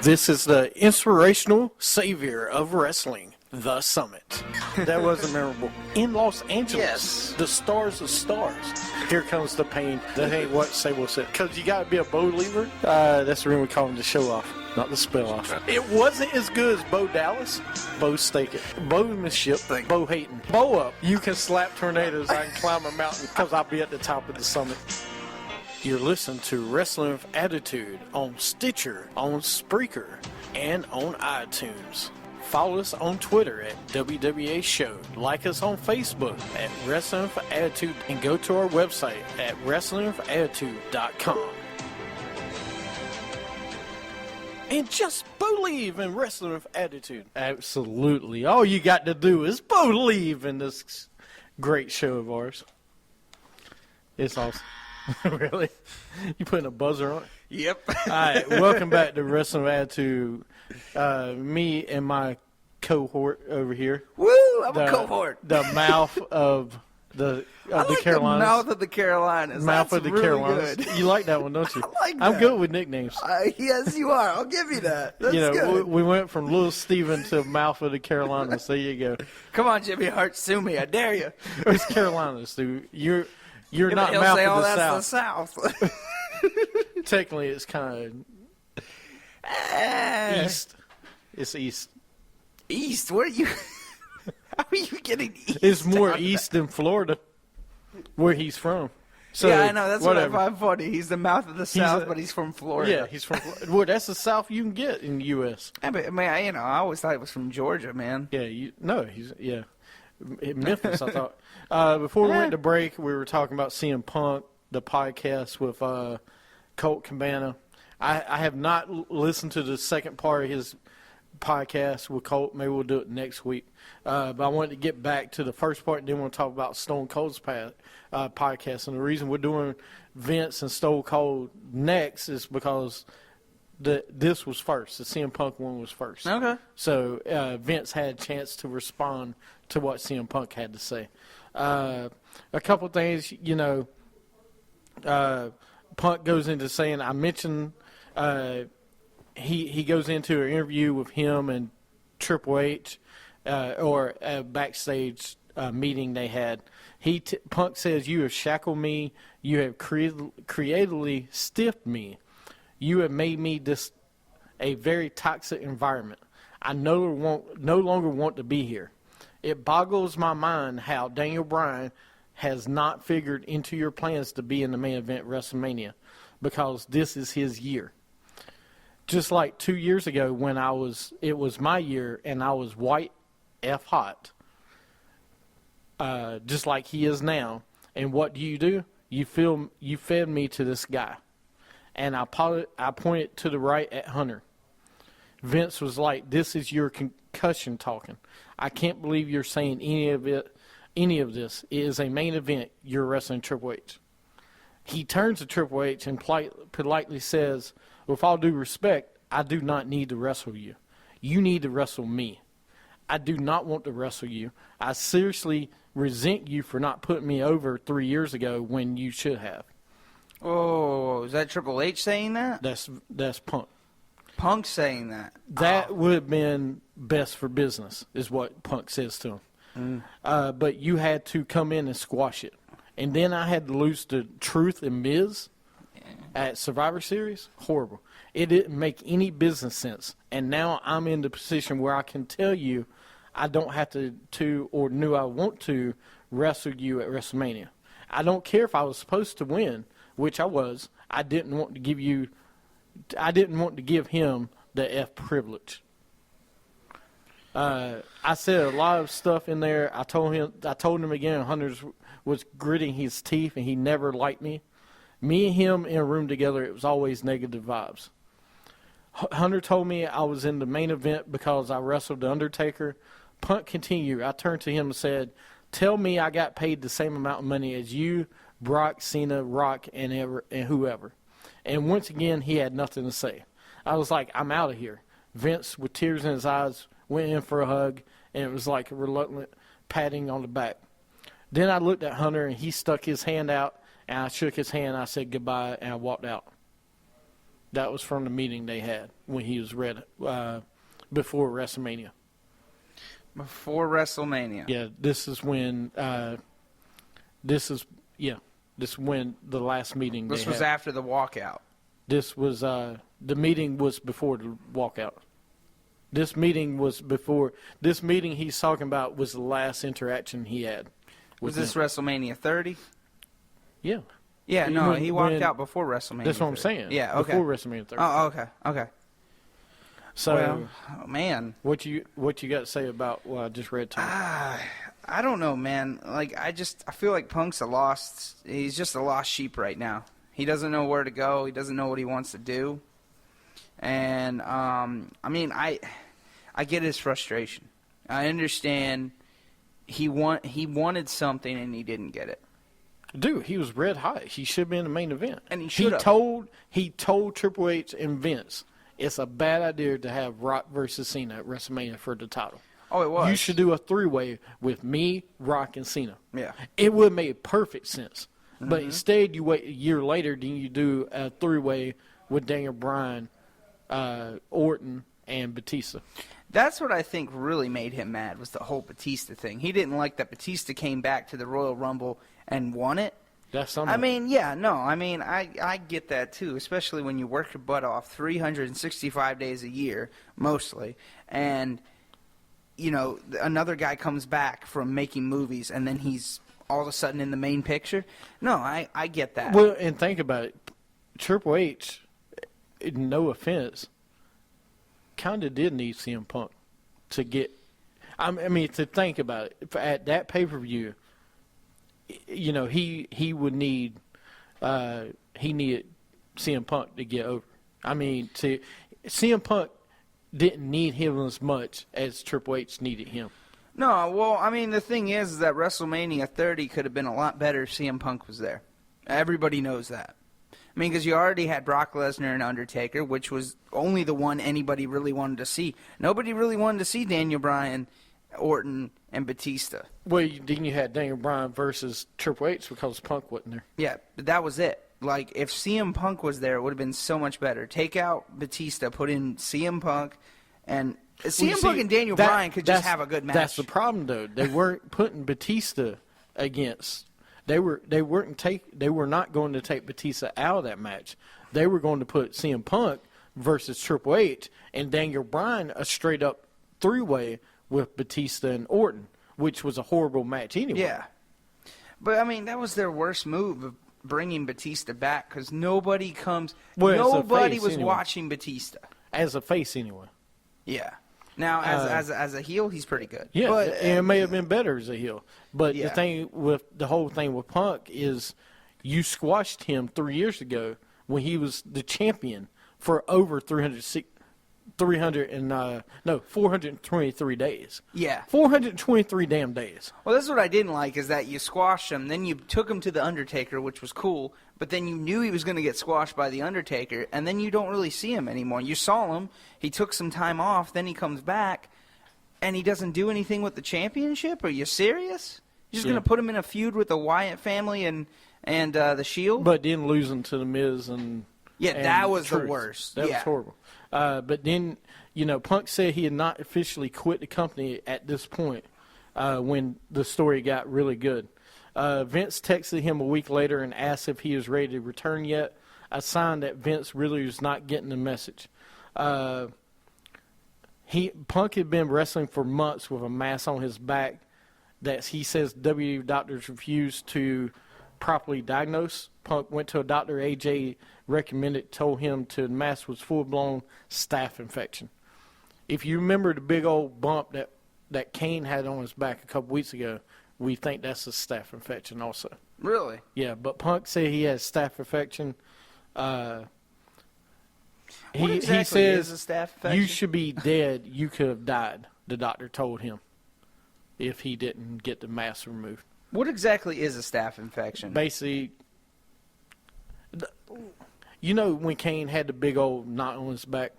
This is the inspirational savior of wrestling, The Summit. That wasn't memorable. In Los Angeles, Yes. the stars of stars. Here comes the pain. That ain't what Sable said. Because you got to be a Bo Lever. That's the reason we call him the show off, not the spell off. It wasn't as good as Bo Dallas. Bo Staken. Bowmanship. Bo hating. Bo up. You can slap tornadoes. I can climb a mountain because I'll be at the top of the summit. You're listening to Wrestling with Attitude on Stitcher, on Spreaker, and on iTunes. Follow us on Twitter at WWA Show. Like us on Facebook at Wrestling with Attitude. And go to our website at WrestlingWithAttitude.com. And just believe in Wrestling with Attitude. Absolutely. All you got to do is believe in this great show of ours. It's awesome. Really? You putting a buzzer on it? Yep. All right, welcome back to Wrestling with Attitude. Me and my cohort over here. Woo! I'm a cohort. The mouth of the Carolinas. The mouth of the Carolinas. Mouth That's of the really Carolinas. good. You like that one, don't you? I like I'm that. good with nicknames. Yes, you are. I'll give you that. That's good. We went from Little Steven to Mouth of the Carolinas. There you go. Come on, Jimmy Hart, sue me. I dare you. It's Carolinas, dude. You're not He'll Mouth say, of the that's South. the South. Technically, it's kind of east. It's east. East? Where are you? How are you getting east? It's more on east than Florida, where he's from. So, yeah, I know. That's whatever. what I find funny. He's the mouth of the South, but he's from Florida. Yeah, he's from Florida. Well, that's the South you can get in the U.S. Yeah, but, I mean, I always thought he was from Georgia, man. Yeah, Memphis, I thought. Before we went to break, we were talking about CM Punk, the podcast with Colt Cabana. I have not listened to the second part of his podcast with Colt. Maybe we'll do it next week. But I wanted to get back to the first part, and then we'll talk about Stone Cold's podcast. And the reason we're doing Vince and Stone Cold next is because this was first. The CM Punk one was first. Okay. So Vince had a chance to respond to what CM Punk had to say. A couple things, Punk goes into saying, I mentioned he goes into an interview with him and Triple H or a backstage meeting they had. Punk says, you have shackled me. You have creatively stiffed me. You have made me a very toxic environment. I no longer want to be here. It boggles my mind how Daniel Bryan has not figured into your plans to be in the main event WrestleMania, because this is his year. Just like 2 years ago when it was my year and I was white F hot, just like he is now. And what do? You fed me to this guy. And I pointed to the right at Hunter. Vince was like, this is your concussion talking. I can't believe you're saying any of this. It is a main event. You're wrestling Triple H. He turns to Triple H and politely says, with all due respect, I do not need to wrestle you. You need to wrestle me. I do not want to wrestle you. I seriously resent you for not putting me over 3 years ago when you should have. Oh, is that Triple H saying that? That's Punk. Punk saying that. That would have been best for business, is what Punk says to him. But you had to come in and squash it. And then I had to lose to Truth and Miz at Survivor Series. Horrible. It didn't make any business sense. And now I'm in the position where I can tell you I don't have to or knew I want to wrestle you at WrestleMania. I don't care if I was supposed to win, which I was. I didn't want to give him the F privilege. I said a lot of stuff in there. I told him again, Hunter was gritting his teeth and he never liked me. Me and him in a room together, it was always negative vibes. Hunter told me I was in the main event because I wrestled The Undertaker. Punk continued. I turned to him and said, tell me I got paid the same amount of money as you, Brock, Cena, Rock, and whoever. And once again, he had nothing to say. I was like, I'm out of here. Vince, with tears in his eyes, went in for a hug, and it was like a reluctant patting on the back. Then I looked at Hunter, and he stuck his hand out, and I shook his hand. I said goodbye, and I walked out. That was from the meeting they had when he was before WrestleMania. Before WrestleMania. Yeah, this is when this is when the last meeting. This was after the walkout. This was the meeting was before the walkout. This meeting he's talking about was the last interaction he had. Was this WrestleMania 30? Yeah. Yeah, no, he walked out before WrestleMania. That's what 30. I'm saying. Yeah, okay. Before WrestleMania 30. Oh, okay. So, well, oh, man, what you got to say about what I just read to you? I don't know, man. Like, I feel like Punk's he's just a lost sheep right now. He doesn't know where to go. He doesn't know what he wants to do. And, I mean, I get his frustration. I understand he wanted something and he didn't get it. Dude, he was red hot. He should be in the main event. And he should have. He told Triple H and Vince it's a bad idea to have Rock versus Cena at WrestleMania for the title. Oh, it was. You should do a three-way with me, Rock, and Cena. Yeah. It would have made perfect sense. Mm-hmm. But instead, you wait a year later, then you do a three-way with Daniel Bryan, Orton, and Batista. That's what I think really made him mad was the whole Batista thing. He didn't like that Batista came back to the Royal Rumble and won it. That's something. I mean, yeah, no. I mean, I get that too, especially when you work your butt off 365 days a year, mostly, and you know another guy comes back from making movies and then he's all of a sudden in the main picture. No, I get that. Well, and think about it. Triple H, no offense, kind of did need CM Punk to get. I mean, to think about it, at that pay-per-view. You know, he would need he needed CM Punk to get over. I mean, CM Punk didn't need him as much as Triple H needed him. No, well, I mean, the thing is that WrestleMania 30 could have been a lot better if CM Punk was there. Everybody knows that. I mean, because you already had Brock Lesnar and Undertaker, which was only the one anybody really wanted to see. Nobody really wanted to see Daniel Bryan, Orton, and Batista. Well, then you had Daniel Bryan versus Triple H because Punk wasn't there. Yeah, but that was it. Like, if CM Punk was there, it would have been so much better. Take out Batista, put in CM Punk, and CM Punk and Daniel Bryan could just have a good match. That's the problem, though. They weren't putting Batista against. They were not going to take Batista out of that match. They were going to put CM Punk versus Triple H and Daniel Bryan a straight up three-way with Batista and Orton, which was a horrible match anyway. Yeah. But, I mean, that was their worst move of bringing Batista back because nobody was watching Batista. As a face anyway. Yeah. Now, as a heel, he's pretty good. Yeah, but, it may have been better as a heel. But yeah. the whole thing with Punk is you squashed him 3 years ago when he was the champion for over 423 days. Yeah. 423 damn days. Well, that's what I didn't like is that you squashed him, then you took him to The Undertaker, which was cool, but then you knew he was going to get squashed by The Undertaker, and then you don't really see him anymore. You saw him, he took some time off, then he comes back, and he doesn't do anything with the championship? Are you serious? You're just going to put him in a feud with the Wyatt family and the Shield? But then losing to The Miz and... Yeah, that was the worst. That was horrible. But then, Punk said he had not officially quit the company at this point when the story got really good. Vince texted him a week later and asked if he was ready to return yet, a sign that Vince really was not getting the message. Punk had been wrestling for months with a mass on his back that he says WWE doctors refused to properly diagnose. Punk went to a doctor AJ recommended, told him the mass was full-blown staph infection. If you remember the big old bump that Kane had on his back a couple weeks ago, we think that's a staph infection also. Really? Yeah, but Punk said he has staph infection. What exactly is a staph infection? You should be dead. You could have died, the doctor told him, if he didn't get the mass removed. What exactly is a staph infection? Basically, when Kane had the big old knot on his back?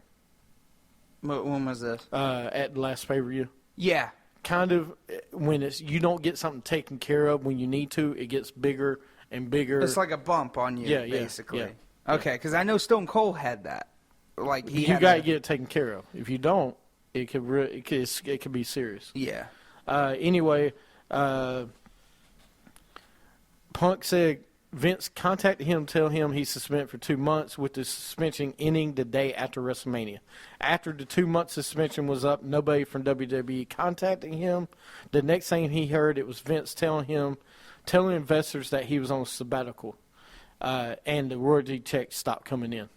When was this? At the last pay-per-view. Yeah. Kind of when you don't get something taken care of when you need to, it gets bigger and bigger. It's like a bump on you, basically. Okay, because I know Stone Cold had that. Like You got to get it taken care of. If you don't, it could be serious. Yeah. Anyway, Punk said Vince contacted him, tell him he's suspended for 2 months, with the suspension ending the day after WrestleMania. After the 2-month suspension was up, nobody from WWE contacted him. The next thing he heard, it was Vince telling investors that he was on sabbatical, and the royalty check stopped coming in.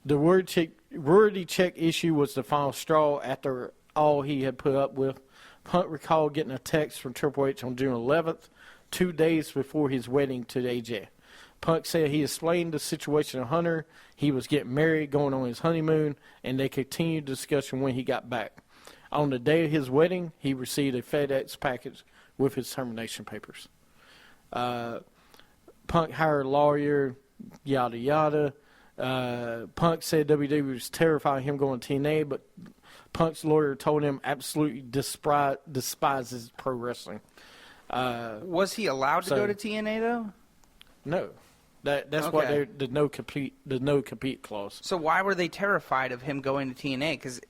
The royalty check issue was the final straw after all he had put up with. Punk recalled getting a text from Triple H on June 11th, 2 days before his wedding to AJ. Punk said he explained the situation to Hunter. He was getting married, going on his honeymoon, and they continued discussion when he got back. On the day of his wedding, he received a FedEx package with his termination papers. Punk hired a lawyer, yada, yada. Punk said WWE was terrifying him going to TNA, but Punk's lawyer told him absolutely despises pro wrestling. Was he allowed to go to TNA though? No, that's why the no compete clause. So why were they terrified of him going to TNA? Because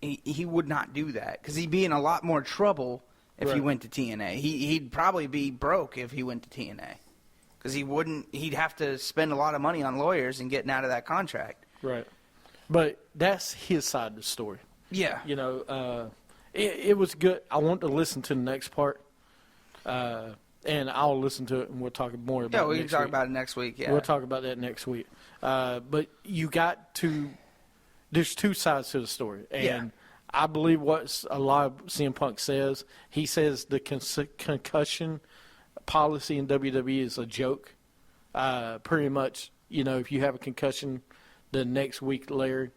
he would not do that. Because he'd be in a lot more trouble if he went to TNA. He'd probably be broke if he went to TNA. Because he'd have to spend a lot of money on lawyers and getting out of that contract. Right. But that's his side of the story. Yeah. You know, it was good. I want to listen to the next part. And I'll listen to it, and we'll talk more about it. Yeah, we can talk about it next week. Yeah, we'll talk about that next week. But you got to. There's two sides to the story, and I believe what a lot of CM Punk says. He says the concussion policy in WWE is a joke. Pretty much, you know, if you have a concussion, the next week later,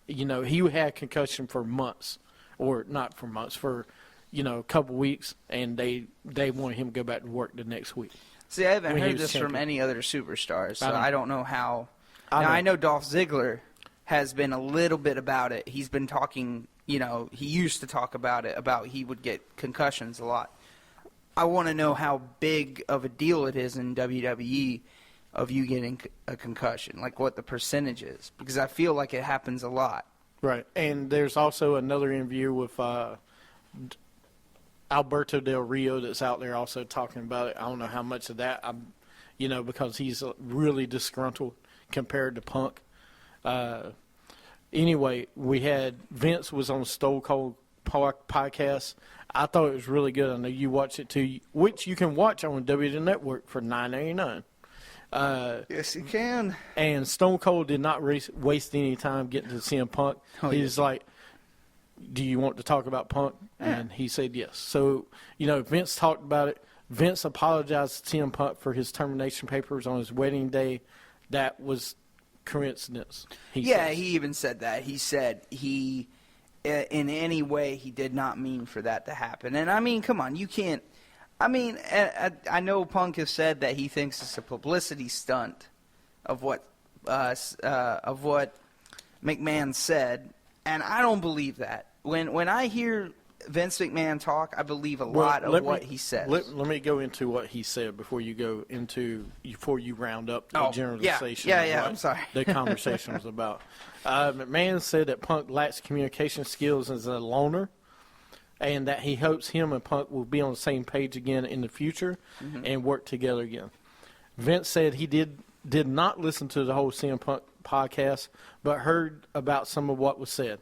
you know, he had concussion for months, or not for months, for a couple weeks, and they wanted him to go back to work the next week. See, I haven't heard this from any other superstars, so I don't know how. I know Dolph Ziggler has been a little bit about it. He's been talking, he used to talk about it, about he would get concussions a lot. I want to know how big of a deal it is in WWE of you getting a concussion, like what the percentage is, because I feel like it happens a lot. Right, and there's also another interview with Alberto Del Rio that's out there also talking about it. I don't know how much of that, because he's really disgruntled compared to Punk. Anyway, we had Vince was on Stone Cold podcast. I thought it was really good. I know you watch it too, which you can watch on WWE Network for $9.99. Yes, you can. And Stone Cold did not waste any time getting to CM Punk. He's like, do you want to talk about Punk? Yeah. And he said yes. So, Vince talked about it. Vince apologized to CM Punk for his termination papers on his wedding day. That was coincidence. He even said that. He said he, in any way, he did not mean for that to happen. And, I mean, come on, you can't. I mean, I know Punk has said that he thinks it's a publicity stunt of what McMahon said, and I don't believe that. When I hear Vince McMahon talk, I believe a lot of what he says. Let me go into what he said before you round up the generalization. Yeah. I'm sorry. The conversation was about. McMahon said that Punk lacks communication skills as a loner, and that he hopes him and Punk will be on the same page again in the future and work together again. Vince said he did not listen to the whole CM Punk podcast, but heard about some of what was said.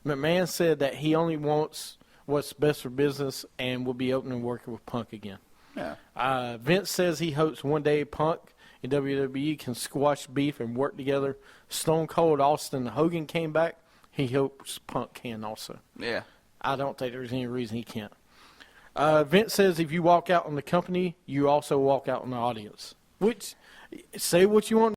McMahon said that he only wants what's best for business and will be open and working with Punk again. Yeah. Vince says he hopes one day Punk and WWE can squash beef and work together. Stone Cold Austin Hogan came back. He hopes Punk can also. Yeah. I don't think there's any reason he can't. Vince says if you walk out on the company, you also walk out on the audience. Which, say what you want